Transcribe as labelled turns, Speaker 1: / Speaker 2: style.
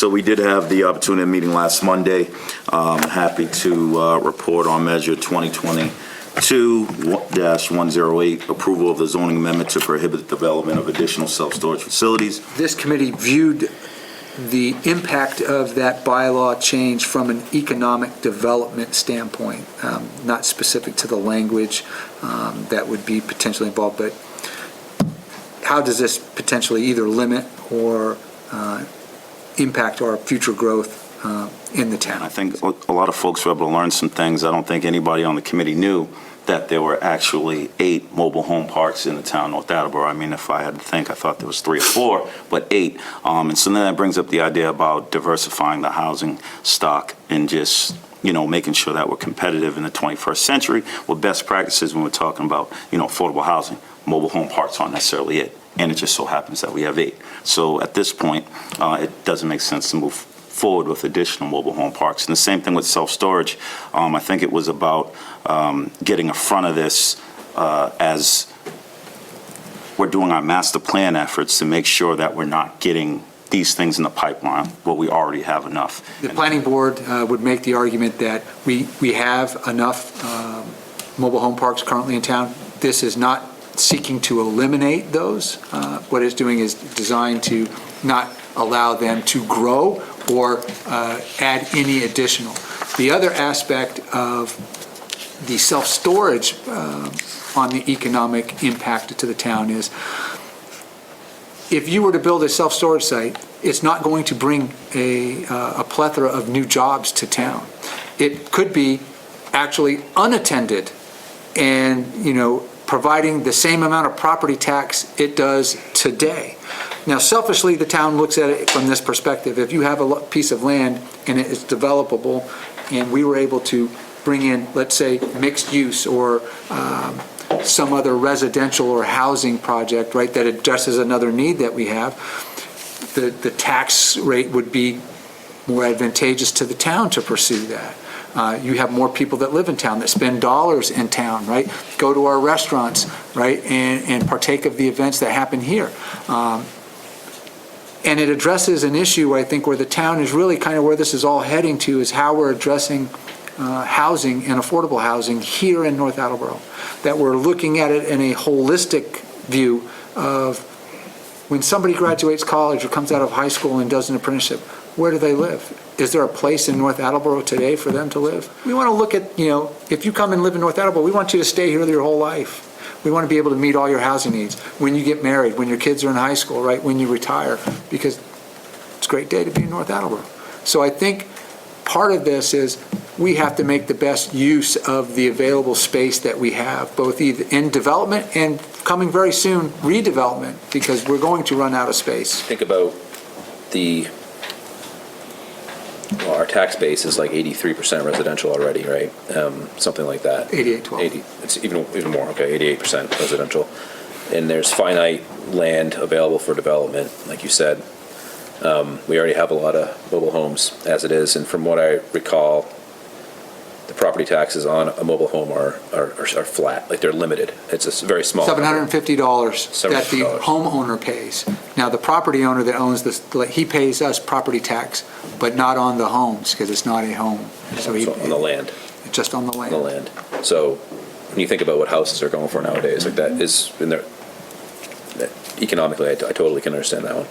Speaker 1: So we did have the opportunity of meeting last Monday. Happy to report on Measure 2022-108, approval of the zoning amendment to prohibit the development of additional self-storage facilities.
Speaker 2: This committee viewed the impact of that bylaw change from an economic development standpoint, not specific to the language that would be potentially involved, but how does this potentially either limit or impact our future growth in the town?
Speaker 1: I think a lot of folks were able to learn some things. I don't think anybody on the committee knew that there were actually 8 mobile home parks in the town of North Attleboro. I mean, if I had to think, I thought there was 3 or 4, but 8. And so then that brings up the idea about diversifying the housing stock and just, making sure that we're competitive in the 21st century with best practices when we're talking about, affordable housing. Mobile home parks aren't necessarily it. And it just so happens that we have 8. So at this point, it doesn't make sense to move forward with additional mobile home parks. And the same thing with self-storage. I think it was about getting in front of this as we're doing our master plan efforts to make sure that we're not getting these things in the pipeline, but we already have enough.
Speaker 2: The planning board would make the argument that we have enough mobile home parks currently in town. This is not seeking to eliminate those. What it's doing is designed to not allow them to grow or add any additional. The other aspect of the self-storage on the economic impact to the town is if you were to build a self-storage site, it's not going to bring a plethora of new jobs to town. It could be actually unattended and, providing the same amount of property tax it does today. Now, selfishly, the town looks at it from this perspective. If you have a piece of land and it is developable and we were able to bring in, let's say, mixed use or some other residential or housing project, right, that addresses another need that we have, the tax rate would be more advantageous to the town to pursue that. You have more people that live in town that spend dollars in town, right? Go to our restaurants, right, and partake of the events that happen here. And it addresses an issue, I think, where the town is really kind of where this is all heading to is how we're addressing housing and affordable housing here in North Attleboro. That we're looking at it in a holistic view of when somebody graduates college or comes out of high school and does an apprenticeship, where do they live? Is there a place in North Attleboro today for them to live? We want to look at, if you come and live in North Attleboro, we want you to stay here your whole life. We want to be able to meet all your housing needs when you get married, when your kids are in high school, right, when you retire, because it's a great day to be in North Attleboro. So I think part of this is we have to make the best use of the available space that we have, both either in development and coming very soon, redevelopment, because we're going to run out of space.
Speaker 3: Think about our tax base is like 83% residential already, right? Something like that.
Speaker 2: 88-12.
Speaker 3: 80. It's even more. Okay, 88% residential, and there's finite land available for development, like you said. We already have a lot of mobile homes as it is, and from what I recall, the property taxes on a mobile home are flat, like they're limited. It's a very small.
Speaker 2: $750 that the
Speaker 3: $750.
Speaker 2: homeowner pays. Now, the property owner that owns this, he pays us property tax, but not on the homes because it's not a home. So
Speaker 3: on the land.
Speaker 2: Just on the land.
Speaker 3: On the land. So when you think about what houses are going for nowadays, like that is in there. Economically, I totally can understand that one.